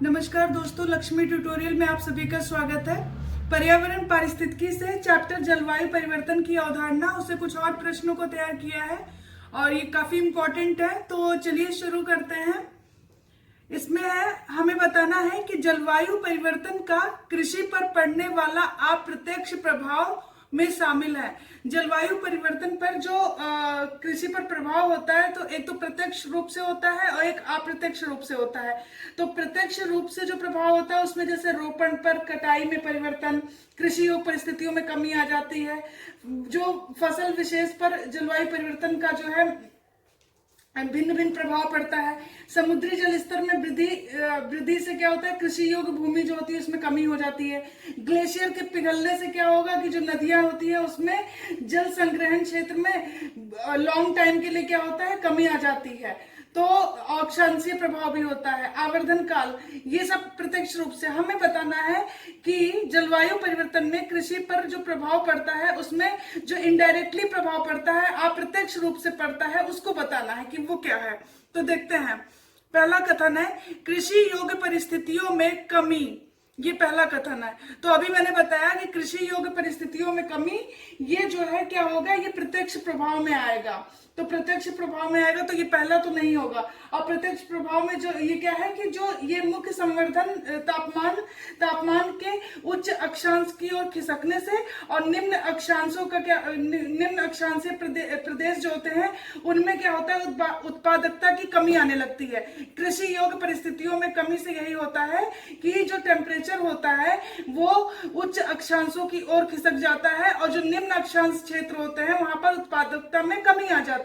नमस्कार दोस्तों, लक्ष्मी ट्यूटोरियल में आप सभी का स्वागत है। पर्यावरण पारिस्थितिकी से चैप्टर जलवायु परिवर्तन की अवधारणा उसे कुछ और प्रश्नों को तैयार किया है और ये काफी इम्पोर्टेंट है। तो चलिए शुरू करते हैं। इसमें है हमें बताना है कि जलवायु परिवर्तन का कृषि पर पड़ने वाला अप्रत्यक्ष प्रभाव में शामिल है। जलवायु परिवर्तन पर जो कृषि पर प्रभाव होता है तो एक तो प्रत्यक्ष रूप से होता है और एक अप्रत्यक्ष रूप से होता है। तो प्रत्यक्ष रूप से जो प्रभाव होता है उसमें जैसे रोपण पर कटाई में परिवर्तन, कृषि योग्य परिस्थितियों में कमी आ जाती है। जो फसल विशेष पर जलवायु परिवर्तन का जो है भिन्न भिन्न प्रभाव पड़ता है। समुद्री जल स्तर में वृद्धि से क्या होता है, कृषि योग्य भूमि जो होती है उसमें कमी हो जाती है। ग्लेशियर के पिघलने से क्या होगा कि जो नदियां होती है उसमें जल संग्रहण क्षेत्र में लॉन्ग टाइम के लिए क्या होता है, कमी आ जाती है। तो अक्षांशीय प्रभाव भी होता है, आवर्धन काल, ये सब प्रत्यक्ष रूप से। हमें बताना है कि जलवायु परिवर्तन में कृषि पर जो प्रभाव पड़ता है उसमें जो इनडायरेक्टली प्रभाव पड़ता है, अप्रत्यक्ष रूप से पड़ता है, उसको बताना है कि वो क्या है। तो देखते हैं। पहला कथन है कृषि योग्य परिस्थितियों में कमी। ये पहला कथन है। तो अभी मैंने बताया कि कृषि योग्य परिस्थितियों में कमी, ये जो है क्या होगा, ये प्रत्यक्ष प्रभाव में आएगा। तो प्रत्यक्ष प्रभाव में आएगा तो ये पहला तो नहीं होगा। अप्रत्यक्ष प्रभाव में जो ये क्या है कि जो ये मुख्य संवर्धन तापमान के उच्च अक्षांश की ओर खिसकने से और निम्न अक्षांशों का क्या, निम्न अक्षांशीय प्रदेश जो होते हैं उनमें क्या होता है, उत्पादकता की कमी आने लगती है। कृषि योग्य परिस्थितियों में कमी से यही होता है कि जो टेम्परेचर होता है वो उच्च अक्षांशों की ओर खिसक जाता है और जो निम्न अक्षांश क्षेत्र होते हैं वहां पर उत्पादकता में कमी आ जाती है।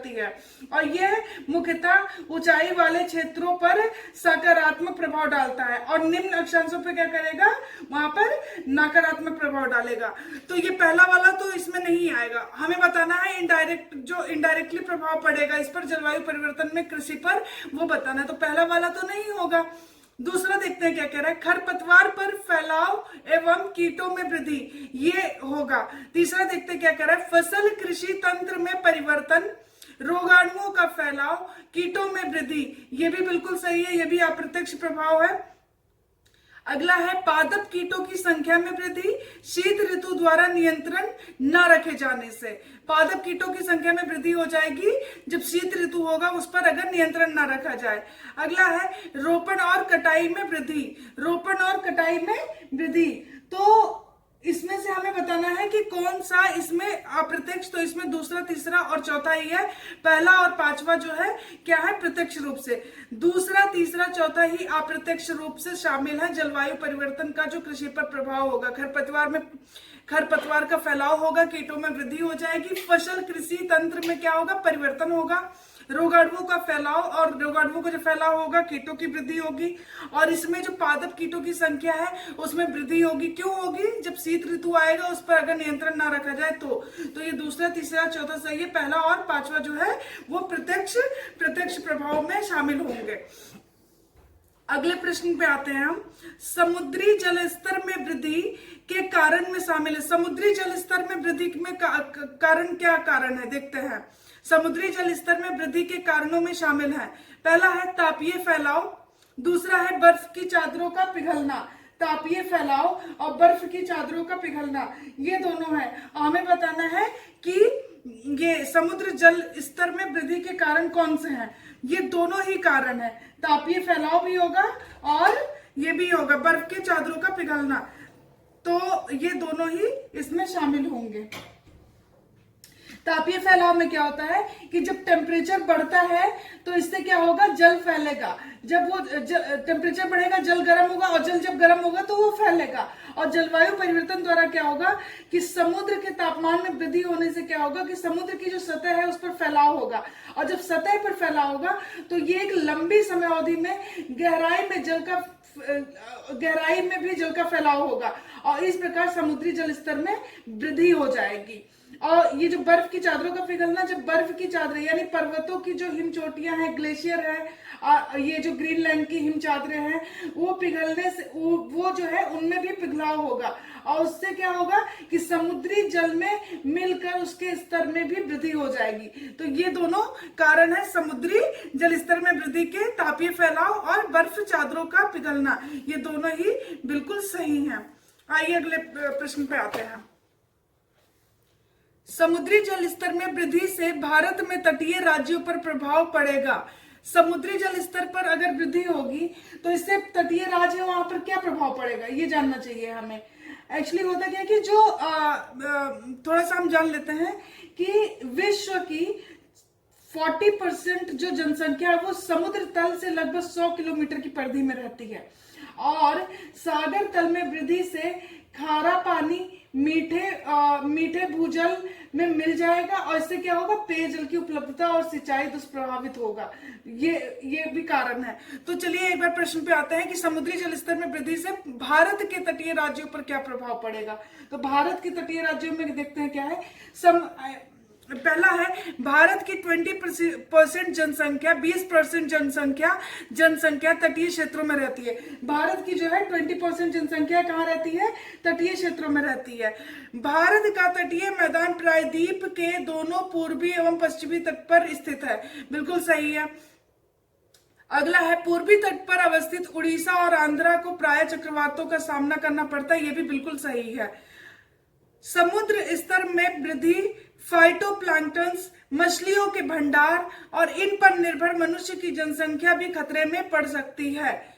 और यह मुख्यतः ऊंचाई वाले क्षेत्रों पर सकारात्मक प्रभाव डालता है और निम्न अक्षांशों पर क्या करेगा, वहां पर नकारात्मक प्रभाव डालेगा। तो ये पहला वाला तो इसमें नहीं आएगा। हमें बताना है इनडायरेक्टली प्रभाव पड़ेगा इस पर जलवायु परिवर्तन में कृषि पर, वो बताना है। तो पहला वाला तो नहीं होगा। दूसरा देखते हैं क्या कह रहा है, खरपतवार पर फैलाव एवं कीटों में वृद्धि, ये होगा। तीसरा देखते हैं क्या कह रहा है, फसल कृषि तंत्र में परिवर्तन, रोगाणुओं का फैलाव, कीटों में वृद्धि, ये भी बिल्कुल सही है, ये भी अप्रत्यक्ष प्रभाव है। अगला है पादप कीटों की संख्या में वृद्धि, शीत ऋतु द्वारा नियंत्रण न रखे जाने से। पादप कीटों की संख्या में वृद्धि हो जाएगी जब शीत ऋतु होगा, उस पर अगर नियंत्रण न रखा जाए। अगला है रोपण और कटाई में वृद्धि, रोपण और कटाई में वृद्धि। तो इसमें से हमें बताना है कि कौन सा इसमें अप्रत्यक्ष, तो इसमें दूसरा, तीसरा और चौथा ही है। पहला और पांचवा जो है क्या है, प्रत्यक्ष रूप से। दूसरा, तीसरा, चौथा ही अप्रत्यक्ष रूप से शामिल है। जलवायु परिवर्तन का जो कृषि पर प्रभाव होगा, खरपतवार का फैलाव होगा, कीटों में वृद्धि हो जाएगी, फसल कृषि तंत्र में क्या होगा, परिवर्तन होगा, रोगाणुओं का फैलाव, और रोगाणुओं का जो फैलाव होगा कीटों की वृद्धि होगी। और इसमें जो पादप कीटों की संख्या है उसमें वृद्धि होगी। क्यों होगी, जब शीत ऋतु आएगा उस पर अगर नियंत्रण ना रखा जाए तो ये दूसरा, तीसरा, चौथा सही है। पहला और पांचवा जो है वो प्रत्यक्ष प्रभाव में शामिल होंगे। अगले प्रश्न पे आते हैं हम। समुद्री जल स्तर में वृद्धि के कारण में शामिल है। समुद्री जल स्तर में वृद्धि में कारण क्या कारण है, देखते हैं। समुद्री जल स्तर में वृद्धि के कारणों में शामिल है, पहला है तापीय फैलाव, दूसरा है बर्फ की चादरों का पिघलना। तापीय फैलाव और बर्फ की चादरों का पिघलना, ये दोनों है। हमें बताना है कि ये समुद्र जल स्तर में वृद्धि के कारण कौन से हैं। ये दोनों ही कारण है, तापीय फैलाव भी होगा और ये भी होगा बर्फ के चादरों का पिघलना। तो ये दोनों ही इसमें शामिल होंगे। तापीय फैलाव में क्या होता है कि जब टेम्परेचर बढ़ता है तो इससे क्या होगा, जल फैलेगा। जब वो टेम्परेचर बढ़ेगा जल गर्म होगा, और जल जब गर्म होगा तो वो फैलेगा। और जलवायु परिवर्तन द्वारा क्या होगा कि समुद्र के तापमान में वृद्धि होने से क्या होगा कि समुद्र की जो सतह है उस पर फैलाव होगा। और जब सतह पर फैलाव होगा तो ये एक लंबी समय अवधि में गहराई में भी जल का फैलाव होगा और इस प्रकार समुद्री जल स्तर में वृद्धि हो जाएगी। और ये जो बर्फ की चादरों का पिघलना, जब बर्फ की चादरें यानी पर्वतों की जो हिम चोटियां हैं, ग्लेशियर है, ये जो ग्रीनलैंड की हिम चादरें हैं, वो पिघलने से वो जो है उनमें भी पिघलाव होगा, और उससे क्या होगा कि समुद्री जल में मिलकर उसके स्तर में भी वृद्धि हो जाएगी। तो ये दोनों कारण है समुद्री जल स्तर में वृद्धि के, तापीय फैलाव और बर्फ चादरों का पिघलना, ये दोनों ही बिल्कुल सही हैं। आइए अगले प्रश्न पे आते हैं। समुद्री जल स्तर में वृद्धि से भारत में तटीय राज्यों पर प्रभाव पड़ेगा। समुद्री जल स्तर पर अगर वृद्धि होगी तो इससे तटीय राज्य है वहां पर क्या प्रभाव पड़ेगा, ये जानना चाहिए हमें। एक्चुअली होता क्या है कि जो थोड़ा सा हम जान लेते हैं कि विश्व की 40% जो जनसंख्या है वो समुद्र तल से लगभग 100 किलोमीटर की परिधि में रहती है, और सागर तल में वृद्धि से खारा पानी मीठे भूजल में मिल जाएगा, और इससे क्या होगा, पेयजल की उपलब्धता और सिंचाई दुष्प्रभावित होगा। ये भी कारण है। तो चलिए एक बार प्रश्न पे आते हैं कि समुद्री जल स्तर में वृद्धि से भारत के तटीय राज्यों पर क्या प्रभाव पड़ेगा। तो भारत के तटीय राज्यों में देखते हैं क्या है। पहला है, भारत की 20% जनसंख्या, 20% जनसंख्या तटीय क्षेत्रों में रहती है। भारत की जो है 20% जनसंख्या कहाँ रहती है, तटीय क्षेत्रों में रहती है। भारत का तटीय मैदान प्रायद्वीप के दोनों पूर्वी एवं पश्चिमी तट पर स्थित है, बिल्कुल सही है। अगला है, पूर्वी तट पर अवस्थित उड़ीसा और आंध्रा को प्राय चक्रवातों का सामना करना पड़ता है, ये भी बिल्कुल सही है। समुद्र स्तर में वृद्धि फाइटोप्लैंक्टन्स, मछलियों के भंडार और इन पर निर्भर मनुष्य की जनसंख्या भी खतरे में पड़ सकती है।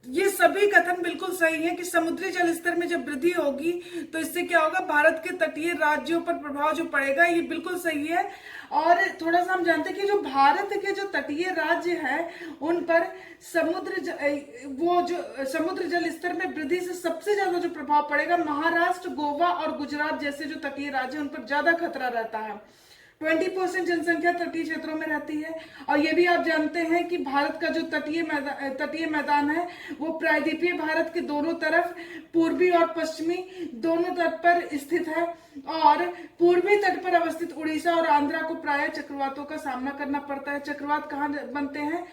ये सभी कथन बिल्कुल सही है कि समुद्री जल स्तर में जब वृद्धि होगी तो इससे क्या होगा, भारत के तटीय राज्यों पर प्रभाव जो पड़ेगा, ये बिल्कुल सही है। और थोड़ा सा हम जानते हैं कि जो भारत के जो तटीय राज्य हैं उन पर समुद्र जल स्तर में वृद्धि से सबसे ज्यादा जो प्रभाव पड़ेगा, महाराष्ट्र, गोवा और गुजरात जैसे जो तटीय राज्य हैं उन पर ज्यादा खतरा रहता है। 20% जनसंख्या तटीय क्षेत्रों में रहती है, और ये भी आप जानते हैं कि भारत का जो तटीय मैदान है वो प्रायद्वीपीय भारत के दोनों तरफ, पूर्वी और पश्चिमी दोनों तट पर स्थित है, और पूर्वी तट पर अवस्थित उड़ीसा और आंध्रा को प्राय चक्रवातों का सामना करना पड़ता है। चक्रवात कहाँ बनते हैं,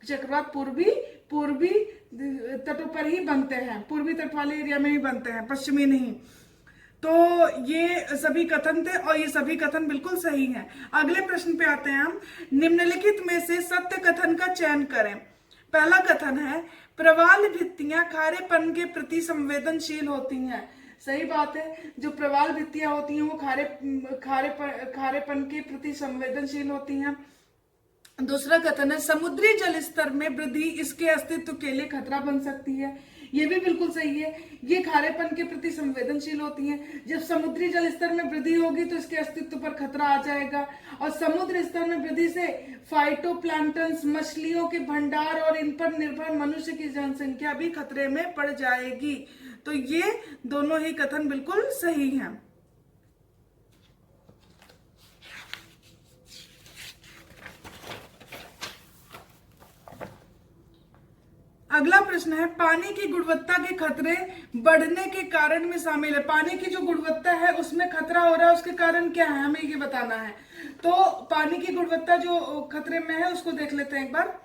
चक्रवात पूर्वी तटों पर ही बनते हैं, पूर्वी तट वाले एरिया में ही बनते हैं, पश्चिमी नहीं। तो ये सभी कथन थे, और ये सभी कथन बिल्कुल सही हैं। अगले प्रश्न पे आते हैं हम। निम्नलिखित में से सत्य कथन का चयन करें। पहला कथन है, प्रवाल भित्तियां खारेपन के प्रति संवेदनशील होती हैं। सही बात है, जो प्रवाल भित्तियां होती हैं वो खारेपन के प्रति संवेदनशील होती हैं। दूसरा कथन है, समुद्री जल स्तर में वृद्धि इसके अस्तित्व के लिए खतरा बन सकती है। ये भी बिल्कुल सही है, ये खारेपन के प्रति संवेदनशील होती हैं। जब समुद्री जल स्तर में वृद्धि होगी तो इसके अस्तित्व पर खतरा आ जाएगा, और समुद्र स्तर में वृद्धि से फाइटोप्लैंक्टन्स, मछलियों के भंडार और इन पर निर्भर मनुष्य की जनसंख्या भी खतरे में पड़ जाएगी। तो ये दोनों ही कथन बिल्कुल सही हैं। अगला प्रश्न है, पानी की गुणवत्ता के खतरे बढ़ने के कारण में शामिल है। पानी की जो गुणवत्ता है उसमें खतरा हो रहा है, उसके कारण क्या है, हमें ये बताना है। तो पानी की गुणवत्ता जो खतरे में है उसको देख लेते हैं एक बार।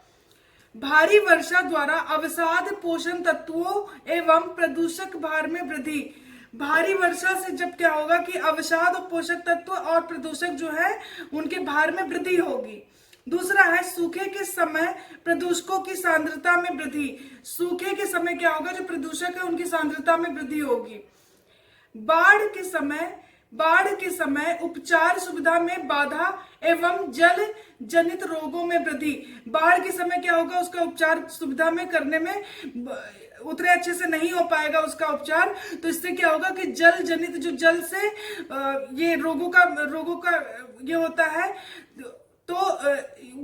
भारी वर्षा द्वारा अवसाद, पोषण तत्वों एवं प्रदूषक भार में वृद्धि। भारी वर्षा से जब क्या होगा कि अवसाद, पोषक तत्व और प्रदूषक जो है उनके भार में वृद्धि होगी। दूसरा है, सूखे के समय प्रदूषकों की सांद्रता में वृद्धि। सूखे के समय क्या होगा, जो प्रदूषक है उनकी सांद्रता में वृद्धि होगी। बाढ़ के समय उपचार सुविधा में बाधा एवं जल जनित रोगों में वृद्धि। बाढ़ के समय क्या होगा, उसका उपचार सुविधा में करने में उतने अच्छे से नहीं हो पाएगा उसका उपचार, तो इससे क्या होगा कि जल जनित, जो जल से ये रोगों का ये होता है, तो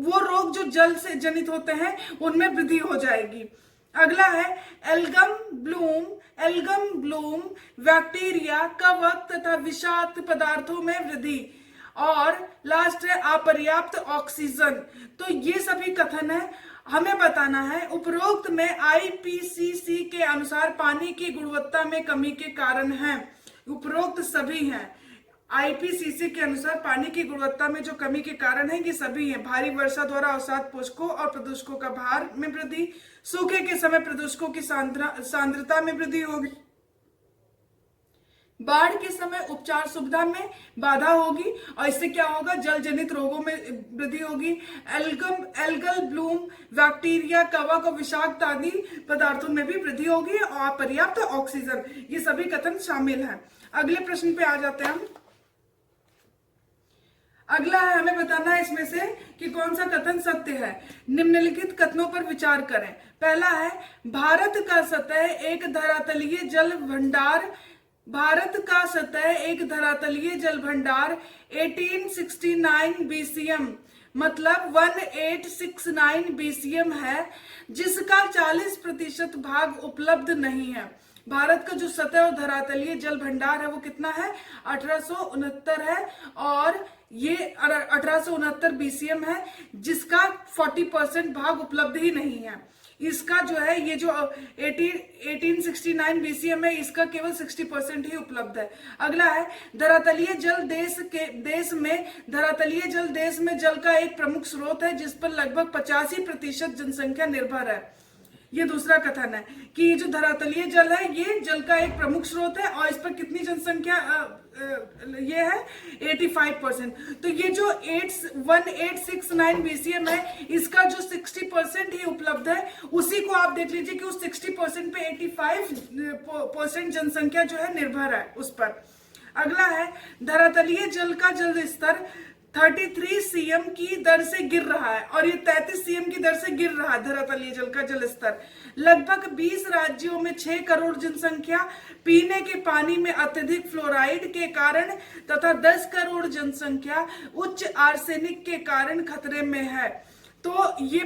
वो रोग जो जल से जनित होते हैं उनमें वृद्धि हो जाएगी। अगला है, एल्गम ब्लूम बैक्टीरिया, कवक तथा विषाक्त पदार्थों में वृद्धि। और लास्ट है, अपर्याप्त ऑक्सीजन। तो ये सभी कथन है, हमें बताना है उपरोक्त में IPCC के अनुसार पानी की गुणवत्ता में कमी के कारण हैं। उपरोक्त सभी हैं, आईपीसीसी के अनुसार पानी की गुणवत्ता में जो कमी के कारण है ये सभी हैं: भारी वर्षा द्वारा अवसाद पोषकों और प्रदूषकों का भार में वृद्धि, सूखे के समय प्रदूषकों की सांद्रता में वृद्धि होगी, बाढ़ के समय उपचार सुविधा में बाधा होगी और इससे क्या होगा, जल जनित रोगों में वृद्धि होगी, एल्गल ब्लूम, बैक्टीरिया, कवक और विषाक्त आदि पदार्थों में भी वृद्धि होगी और पर्याप्त ऑक्सीजन, ये सभी कथन शामिल हैं। अगले प्रश्न पे आ जाते हैं हम। अगला है, हमें बताना है इसमें से कि कौन सा कथन सत्य है। निम्नलिखित कथनों पर विचार करें। पहला है, भारत का सतह एक धरातलीय जल भंडार, भारत का सतह एक धरातलीय जल भंडार 1869 बीसीएम मतलब 1869 बीसीएम है, जिसका 40% भाग उपलब्ध नहीं है। भारत का जो सतह और धरातलीय जल भंडार है वो कितना है, 1869 है और ये 1869 बीसीएम है, जिसका 40% भाग उपलब्ध ही नहीं है। इसका जो है ये जो 1869 बीसीएम है, इसका केवल 60% ही उपलब्ध है। अगला है, धरातलीय जल देश में जल का एक प्रमुख स्रोत है, जिस पर लगभग 85% जनसंख्या निर्भर है। ये दूसरा कथन है कि ये जो धरातलीय जल है ये जल का एक प्रमुख स्रोत है और इस पर कितनी जनसंख्या ये है 85%। तो ये जो 1869 बीसीएम है, इसका जो 60% ही उपलब्ध है, उसी को आप देख लीजिए कि उस 60% पे 85% जनसंख्या जो है निर्भर है उस पर। अगला है, धरातलीय जल का जल स्तर 33 सीएम की दर से गिर रहा है और ये 33 सीएम की दर से गिर रहा है धरातलीय जल का जल स्तर। लगभग 20 राज्यों में 6 करोड़ जनसंख्या पीने के पानी में अत्यधिक फ्लोराइड के कारण तथा 10 करोड़ जनसंख्या उच्च आर्सेनिक के कारण खतरे में है। तो ये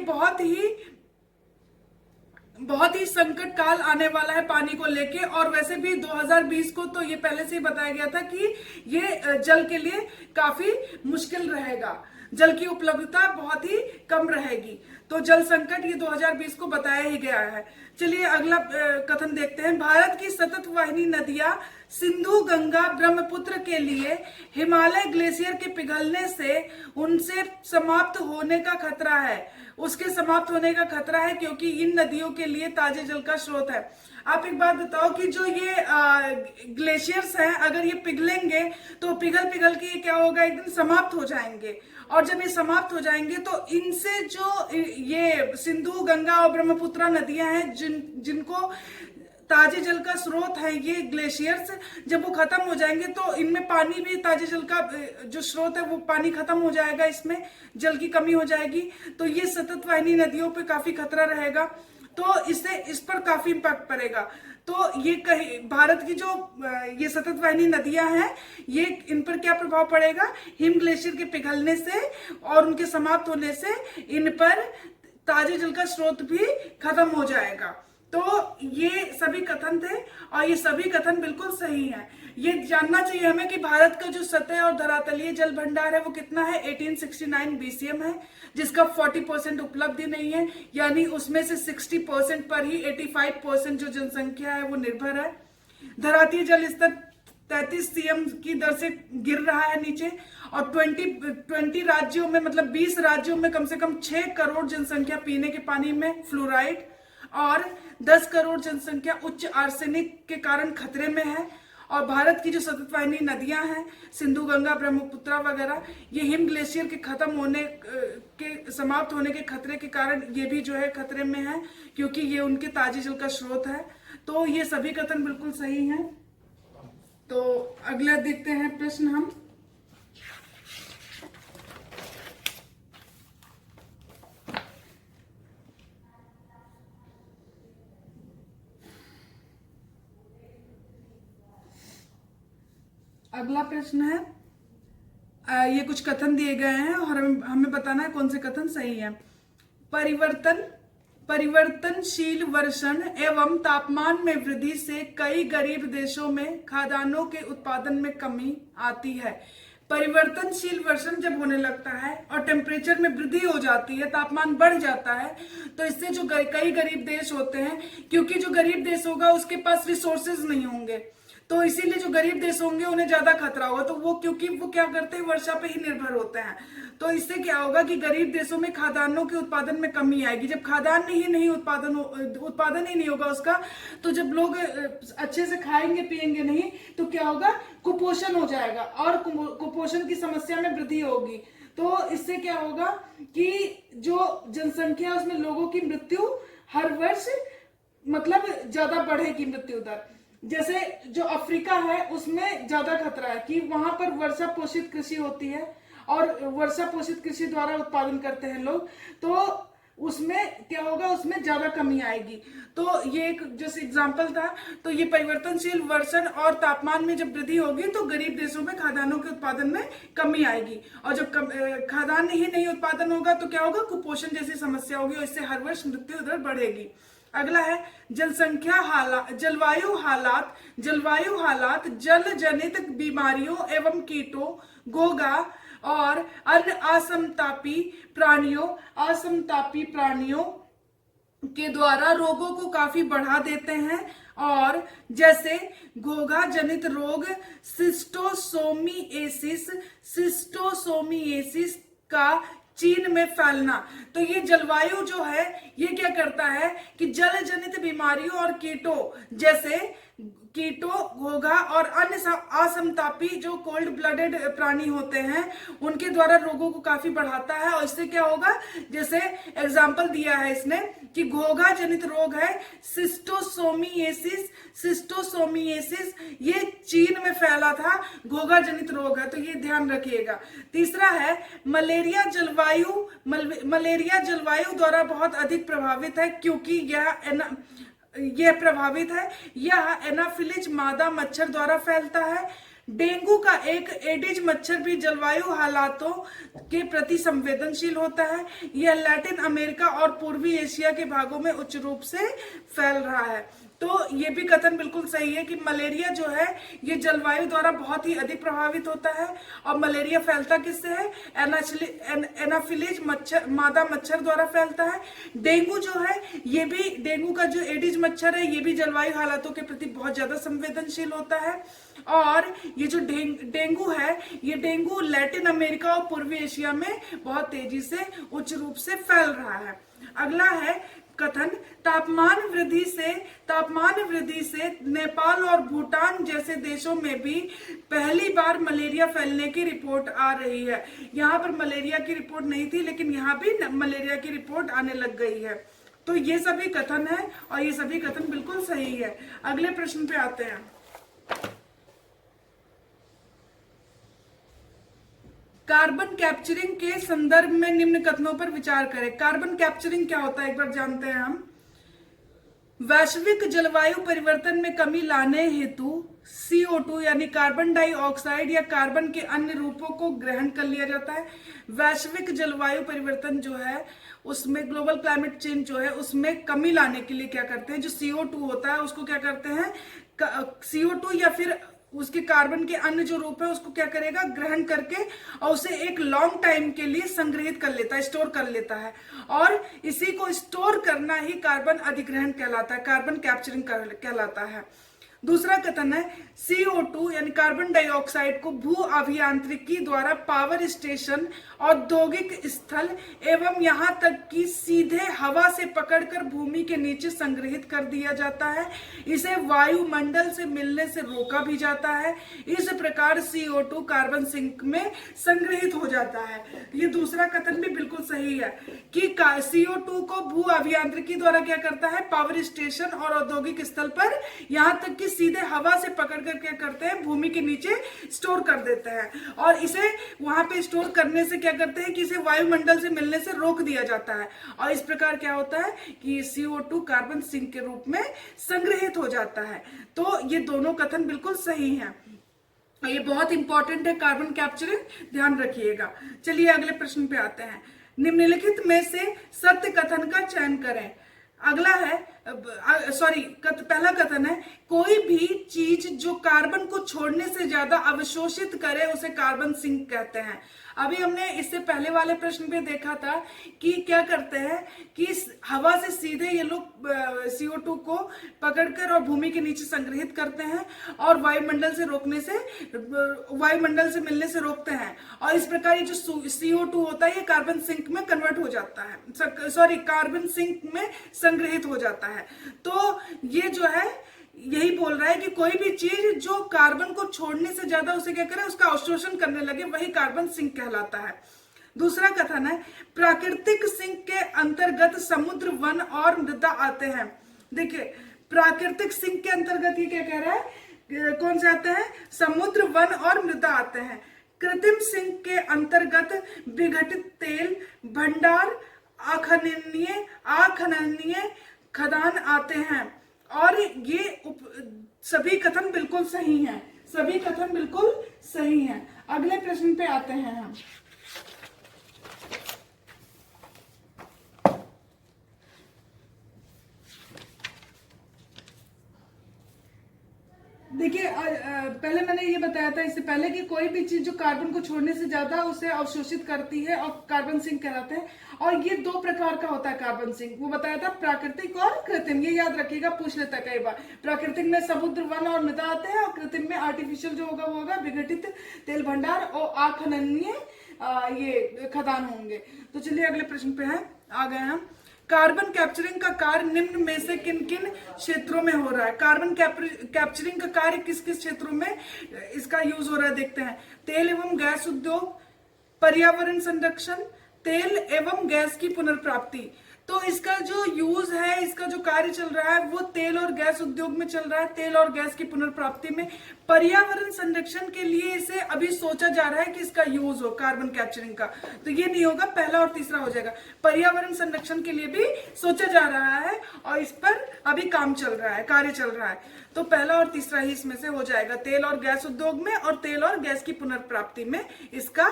बहुत ही संकट काल आने वाला है पानी को लेके। और वैसे भी 2020 को तो ये पहले से ही बताया गया था कि ये जल के लिए काफी मुश्किल रहेगा, जल की उपलब्धता बहुत ही कम रहेगी। तो जल संकट ये 2020 को बताया ही गया है। चलिए अगला कथन देखते हैं। भारत की सतत वाहिनी नदियां सिंधु, गंगा, ब्रह्मपुत्र के लिए हिमालय ग्लेशियर के पिघलने से उनसे समाप्त होने का खतरा है, उसके समाप्त होने का खतरा है, क्योंकि इन नदियों के लिए ताजे जल का स्रोत है। आप एक बात बताओ कि जो ये ग्लेशियर्स हैं, अगर ये पिघलेंगे तो पिघल के क्या होगा, एक दिन समाप्त हो जाएंगे। और जब ये समाप्त हो जाएंगे तो इनसे जो ये सिंधु, गंगा और ब्रह्मपुत्र नदियां हैं, जिनको ताजे जल का स्रोत है ये ग्लेशियर्स, जब वो खत्म हो जाएंगे तो इनमें पानी भी, ताजे जल का जो स्रोत है वो पानी खत्म हो जाएगा, इसमें जल की कमी हो जाएगी। तो ये सतत वाहिनी नदियों पे काफी खतरा रहेगा, तो इससे इस पर काफी इम्पैक्ट पड़ेगा। तो ये भारत की जो ये सतत वाहिनी नदियां हैं, ये इन पर क्या प्रभाव पड़ेगा, हिम ग्लेशियर के पिघलने से और उनके समाप्त होने से इन पर ताजे जल का स्रोत भी खत्म हो जाएगा। तो ये सभी कथन थे और ये सभी कथन बिल्कुल सही हैं। ये जानना चाहिए हमें कि भारत का जो सतह और धरातलीय जल भंडार है वो कितना है, 1869 बीसीएम है, जिसका 40% उपलब्धि नहीं है, यानी उसमें से 60% पर ही 85% जो जनसंख्या है वो निर्भर है। धरातलीय जल स्तर 33 सीएम की दर से गिर रहा है नीचे और 20 राज्यों में, मतलब 20 राज्यों में कम से कम 6 करोड़ जनसंख्या पीने के पानी में फ्लोराइड और 10 करोड़ जनसंख्या उच्च आर्सेनिक के कारण खतरे में है। और भारत की जो सतत वाहिनी नदियां हैं, सिंधु, गंगा, ब्रह्मपुत्र वगैरह, ये हिम ग्लेशियर के खत्म होने के, समाप्त होने के खतरे के कारण ये भी जो है खतरे में है, क्योंकि ये उनके ताजे जल का स्रोत है। तो ये सभी कथन बिल्कुल सही हैं। तो अगला देखते हैं प्रश्न हम। अगला प्रश्न है, ये कुछ कथन दिए गए हैं और हमें बताना है कौन से कथन सही है। परिवर्तनशील वर्षण एवं तापमान में वृद्धि से कई गरीब देशों में खाद्यान्नों के उत्पादन में कमी आती है। परिवर्तनशील वर्षण जब होने लगता है और टेम्परेचर में वृद्धि हो जाती है, तापमान बढ़ जाता है, तो इससे जो कई गरीब देश होते हैं, क्योंकि जो गरीब देश होगा उसके पास रिसोर्सेज नहीं होंगे, तो इसीलिए जो गरीब देश होंगे उन्हें ज्यादा खतरा होगा। तो वो क्योंकि वो क्या करते हैं, वर्षा पे ही निर्भर होते हैं। तो इससे क्या होगा कि गरीब देशों में खाद्यान्नों के उत्पादन में कमी आएगी। जब खाद्यान्न ही नहीं उत्पादन ही नहीं होगा उसका, तो जब लोग अच्छे से खाएंगे पिएंगे नहीं तो क्या होगा, कुपोषण हो जाएगा और कुपोषण की समस्या में वृद्धि होगी। तो इससे क्या होगा कि जो जनसंख्या है उसमें लोगों की मृत्यु हर वर्ष मतलब ज्यादा बढ़ेगी मृत्यु दर। जैसे जो अफ्रीका है उसमें ज्यादा खतरा है कि वहां पर वर्षा पोषित कृषि होती है और वर्षा पोषित कृषि द्वारा उत्पादन करते हैं लोग, तो उसमें क्या होगा, उसमें ज्यादा कमी आएगी। तो ये एक जैसे एग्जांपल था। तो ये परिवर्तनशील वर्षण और तापमान में जब वृद्धि होगी तो गरीब देशों में खाद्यान्नों के उत्पादन में कमी आएगी, और जब खाद्यान्न ही नहीं उत्पादन होगा तो क्या होगा, कुपोषण जैसी समस्या होगी और इससे हर वर्ष मृत्यु दर बढ़ेगी। अगला है जलवायु हालात जल जनित बीमारियों एवं कीटों, घोंघा और अन्य असमतापी प्राणियों के द्वारा रोगों को काफी बढ़ा देते हैं। और जैसे घोंघा जनित रोग सिस्टोसोमिएसिस का चीन में फैलना। तो ये जलवायु जो है ये क्या करता है कि जल जनित बीमारियों और कीटों, घोंघा और अन्य असमतापी जो कोल्ड ब्लडेड प्राणी होते हैं उनके द्वारा रोगों को काफी बढ़ाता है। और इससे क्या होगा, जैसे एग्जाम्पल दिया है इसने कि घोंघा जनित रोग है सिस्टोसोमिएसिस, ये चीन में फैला था, घोंघा जनित रोग है, तो ये ध्यान रखिएगा। तीसरा है मलेरिया जलवायु द्वारा बहुत अधिक प्रभावित है, क्योंकि यह एनाफिलिज मादा मच्छर द्वारा फैलता है। डेंगू का एक एडिज मच्छर भी जलवायु हालातों के प्रति संवेदनशील होता है। यह लैटिन अमेरिका और पूर्वी एशिया के भागों में उच्च रूप से फैल रहा है। तो ये भी कथन बिल्कुल सही है कि मलेरिया जो है ये जलवायु द्वारा बहुत ही अधिक प्रभावित होता है। और मलेरिया फैलता किससे है, एनाफिलिज मच्छर, मादा मच्छर द्वारा फैलता है। डेंगू जो है ये भी, डेंगू का जो एडिज मच्छर है ये भी जलवायु हालातों के प्रति बहुत ज्यादा संवेदनशील होता है। और ये जो डेंगू है, ये डेंगू लैटिन अमेरिका और पूर्वी एशिया में बहुत तेजी से उच्च रूप से फैल रहा है। अगला है कथन तापमान वृद्धि से नेपाल और भूटान जैसे देशों में भी पहली बार मलेरिया फैलने की रिपोर्ट आ रही है। यहाँ पर मलेरिया की रिपोर्ट नहीं थी, लेकिन यहाँ भी मलेरिया की रिपोर्ट आने लग गई है। तो ये सभी कथन है और ये सभी कथन बिल्कुल सही है। अगले प्रश्न पे आते हैं। कार्बन कैप्चरिंग के संदर्भ में निम्न कथनों पर विचार करें। कार्बन कैप्चरिंग क्या होता है एक बार जानते हैं हम। वैश्विक जलवायु परिवर्तन में कमी लाने हेतु CO2 यानी कार्बन डाइऑक्साइड या कार्बन के अन्य रूपों को ग्रहण कर लिया जाता है। वैश्विक जलवायु परिवर्तन जो है उसमें ग्लोबल क्लाइमेट चेंज जो है उसमें कमी लाने के लिए क्या करते हैं, जो CO2 होता है उसको क्या करते हैं, CO2 या फिर उसके कार्बन के अन्य जो रूप है उसको क्या करेगा, ग्रहण करके और उसे एक लॉन्ग टाइम के लिए संग्रहित कर लेता है, स्टोर कर लेता है। और इसी को स्टोर करना ही कार्बन अधिग्रहण कहलाता है, कार्बन कैप्चरिंग कहलाता है। दूसरा कथन है CO2 यानी कार्बन डाइऑक्साइड को भू अभियांत्रिकी द्वारा पावर स्टेशन, औद्योगिक स्थल एवं यहां तक कि सीधे हवा से पकड़कर भूमि के नीचे संग्रहित कर दिया जाता है। इसे वायुमंडल से मिलने से रोका भी जाता है। इस प्रकार CO2 कार्बन सिंक में संग्रहित हो जाता है। ये दूसरा कथन भी बिल्कुल सही है कि CO2 को भू अभियांत्रिकी द्वारा क्या करता है, पावर स्टेशन और औद्योगिक स्थल पर यहां तक कि सीधे हवा से पकड़कर क्या करते हैं, भूमि के नीचे स्टोर कर देते हैं। और इसे वहां पे स्टोर करने से क्या करते हैं कि इसे वायुमंडल से मिलने से रोक दिया जाता है। और इस प्रकार क्या होता है कि CO2 कार्बन सिंक के रूप में संग्रहित हो जाता है। तो ये दोनों कथन बिल्कुल सही हैं। ये बहुत इंपॉर्टेंट है कार्बन कैप्चरिंग, ध्यान रखिएगा। चलिए अगले प्रश्न पे आते हैं। निम्नलिखित में से सत्य कथन का चयन करें। अगला है पहला कथन है कोई भी चीज जो कार्बन को छोड़ने से ज्यादा अवशोषित करे उसे कार्बन सिंक कहते हैं। अभी हमने इससे पहले वाले प्रश्न पे देखा था कि क्या करते हैं कि हवा से सीधे ये लोग CO2 को पकड़कर और भूमि के नीचे संग्रहित करते हैं और वायुमंडल से मिलने से रोकते हैं, और इस प्रकार ये जो CO2 होता है ये कार्बन सिंक में कन्वर्ट हो जाता है, कार्बन सिंक में संग्रहित हो जाता है। तो ये जो है यही बोल रहा है कि कोई भी चीज जो कार्बन को छोड़ने से ज्यादा उसे क्या करे, उसका अवशोषण करने लगे, वही कार्बन सिंक कहलाता है। दूसरा कथन है प्राकृतिक सिंक के अंतर्गत समुद्र, वन और मृदा आते हैं। देखिए प्राकृतिक सिंक के अंतर्गत ये क्या कह रहा है, कौन से आते हैं, समुद्र, वन और मृदा आते हैं। कृत्रिम सिंक के अंतर्गत विघटित तेल भंडार, अखननीय खदान आते हैं, और ये सभी कथन बिल्कुल सही हैं, सभी कथन बिल्कुल सही हैं। अगले प्रश्न पे आते हैं हम। देखिए पहले मैंने ये बताया था इससे पहले कि कोई भी चीज जो कार्बन को छोड़ने से ज्यादा उसे अवशोषित करती है और कार्बन सिंक कहलाते हैं। और ये दो प्रकार का होता है कार्बन सिंक, वो बताया था प्राकृतिक और कृत्रिम, ये याद रखिएगा, पूछ लेता है कई बार। प्राकृतिक में समुद्र, वन और मृदा आते हैं, और कृत्रिम में आर्टिफिशियल जो होगा वो होगा विघटित तेल भंडार और अखननीय ये खदान होंगे। तो चलिए अगले प्रश्न पे है, आ गए हम। कार्बन कैप्चरिंग का कार्य निम्न में से किन किन क्षेत्रों में हो रहा है? कार्बन कैप्चरिंग का कार्य किस किस क्षेत्रों में इसका यूज हो रहा है देखते हैं। तेल एवं गैस उद्योग, पर्यावरण संरक्षण, तेल एवं गैस की पुनर्प्राप्ति। तो इसका जो यूज है, इसका जो कार्य चल रहा है वो तेल और गैस उद्योग में चल रहा है, तेल और गैस की पुनर्प्राप्ति में। पर्यावरण संरक्षण के लिए इसे अभी सोचा जा रहा है कि इसका यूज हो कार्बन कैप्चरिंग का, तो ये नहीं होगा, पहला और तीसरा हो जाएगा। पर्यावरण संरक्षण के लिए भी सोचा जा रहा है और इस पर अभी काम चल रहा है, कार्य चल रहा है, तो पहला और तीसरा ही इसमें से हो जाएगा, तेल और गैस उद्योग में और तेल और गैस की पुनर्प्राप्ति में इसका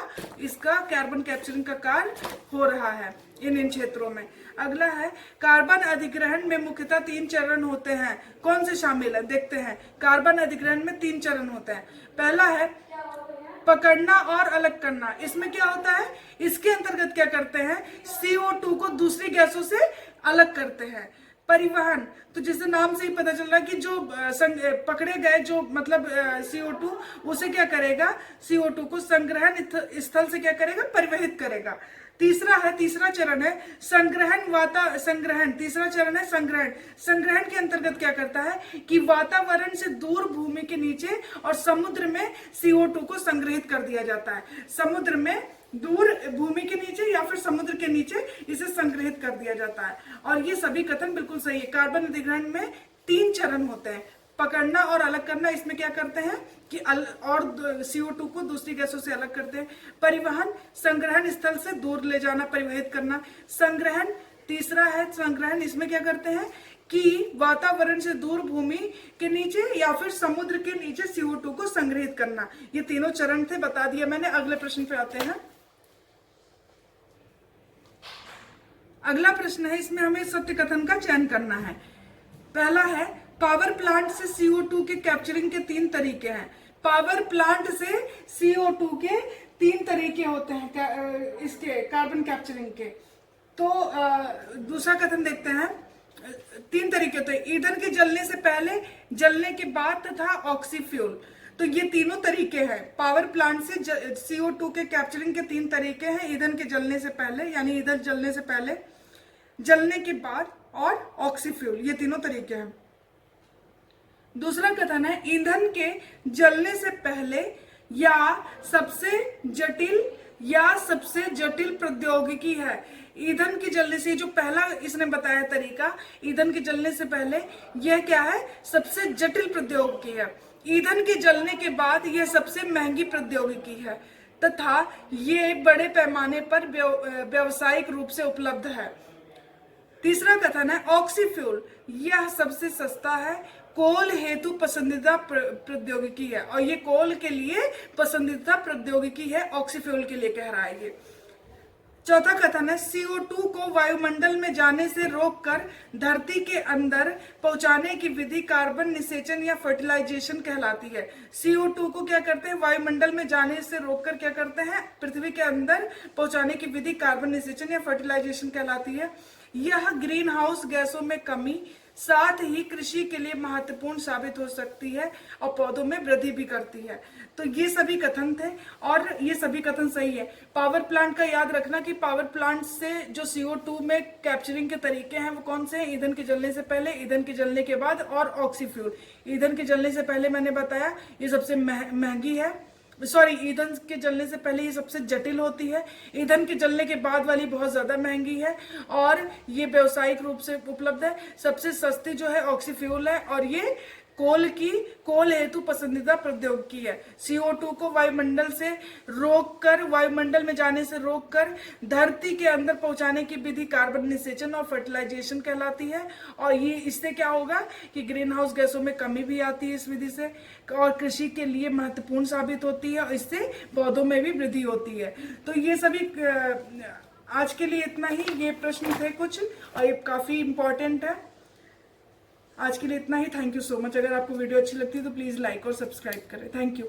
कार्बन कैप्चरिंग का कार्य हो रहा है इन क्षेत्रों में। अगला है कार्बन अधिग्रहण में मुख्यतः 3 चरण होते हैं, कौन से शामिल है देखते हैं। कार्बन अधिग्रहण में 3 चरण होते हैं। पहला है पकड़ना और अलग करना। इसमें क्या होता है, इसके अंतर्गत क्या करते हैं, CO2 को दूसरी गैसों से अलग करते हैं। परिवहन, तो जैसे नाम से ही पता चल रहा है कि जो पकड़े गए जो मतलब CO2 उसे क्या करेगा, CO2 को संग्रहण स्थल से क्या करेगा, परिवहित करेगा। तीसरा चरण है संग्रहण। तीसरा चरण है संग्रहण। संग्रहण के अंतर्गत क्या करता है कि वातावरण से दूर भूमि के नीचे और समुद्र में CO2 को संग्रहित कर दिया जाता है। समुद्र में दूर भूमि के नीचे या फिर समुद्र के नीचे इसे संग्रहित कर दिया जाता है। और ये सभी कथन बिल्कुल सही है। कार्बन अधिग्रहण में 3 चरण होते हैं, पकड़ना और अलग करना। इसमें क्या करते हैं कि और CO2 को दूसरी गैसों से अलग करते हैं। परिवहन, संग्रहण स्थल से दूर ले जाना, परिवहित करना। संग्रहण, तीसरा है संग्रहण, इसमें क्या करते हैं कि वातावरण से दूर भूमि के नीचे या फिर समुद्र के नीचे CO2 को संग्रहित करना। ये तीनों चरण थे, बता दिया मैंने। अगले प्रश्न पे आते हैं। अगला प्रश्न है, इसमें हमें सत्य कथन का चयन करना है। पहला है पावर प्लांट से CO2 के कैप्चरिंग के 3 तरीके हैं। पावर प्लांट से CO2 के 3 तरीके होते हैं इसके कार्बन कैप्चरिंग के। तो दूसरा कथन देखते हैं। 3 तरीके होते हैं, ईंधन के जलने से पहले, जलने के बाद तथा ऑक्सीफ्यूल। तो ये तीनों तरीके हैं। पावर प्लांट से CO2 के कैप्चरिंग के 3 तरीके हैं, ईंधन के जलने से पहले यानी ईंधन जलने से पहले, जलने के बाद और ऑक्सीफ्यूल, ये तीनों तरीके हैं। दूसरा कथन है ईंधन के जलने से पहले या सबसे जटिल प्रौद्योगिकी है। ईंधन के जलने से, जो पहला इसने बताया तरीका, ईंधन के जलने से पहले, यह क्या है, सबसे जटिल प्रौद्योगिकी है। ईंधन के जलने के बाद यह सबसे महंगी प्रौद्योगिकी है तथा ये बड़े पैमाने पर व्यावसायिक रूप से उपलब्ध है। तीसरा कथन है ऑक्सीफ्यूल, यह सबसे सस्ता है, कोल हेतु पसंदीदा प्रौद्योगिकी है। और ये कोल के लिए पसंदीदा प्रौद्योगिकी है, ऑक्सीफ्यूल के लिए कह रहा है ये। चौथा कथन है CO2 को वायुमंडल में जाने से रोककर धरती के अंदर पहुंचाने की विधि कार्बन निषेचन या फर्टिलाइजेशन कहलाती है। CO2 को क्या करते हैं, वायुमंडल में जाने से रोककर क्या करते हैं, पृथ्वी के अंदर पहुंचाने की विधि कार्बन निषेचन या फर्टिलाइजेशन कहलाती है। यह ग्रीन हाउस गैसों में कमी, साथ ही कृषि के लिए महत्वपूर्ण साबित हो सकती है और पौधों में वृद्धि भी करती है। तो ये सभी कथन थे और ये सभी कथन सही है। पावर प्लांट का याद रखना कि पावर प्लांट से जो CO2 में कैप्चरिंग के तरीके हैं वो कौन से हैं, ईंधन के जलने से पहले, ईंधन के जलने के बाद और ऑक्सीफ्यूल। ईंधन के जलने से पहले मैंने बताया ये सबसे महंगी है, सॉरी ईंधन के जलने से पहले ये सबसे जटिल होती है, ईंधन के जलने के बाद वाली बहुत ज्यादा महंगी है और ये व्यावसायिक रूप से उपलब्ध है। सबसे सस्ती जो है ऑक्सीफ्यूल है और ये कोल हेतु पसंदीदा प्रौद्योगिकी है। CO2 को वायुमंडल से रोककर, वायुमंडल में जाने से रोककर धरती के अंदर पहुंचाने की विधि कार्बन निषेचन और फर्टिलाइजेशन कहलाती है। और ये इससे क्या होगा कि ग्रीन हाउस गैसों में कमी भी आती है इस विधि से और कृषि के लिए महत्वपूर्ण साबित होती है और इससे पौधों में भी वृद्धि होती है। तो ये सभी आज के लिए इतना ही, ये प्रश्न थे कुछ और ये काफी इंपॉर्टेंट है। आज के लिए इतना ही। Thank you so much. अगर आपको वीडियो अच्छी लगती है तो प्लीज लाइक और सब्सक्राइब करें। Thank you.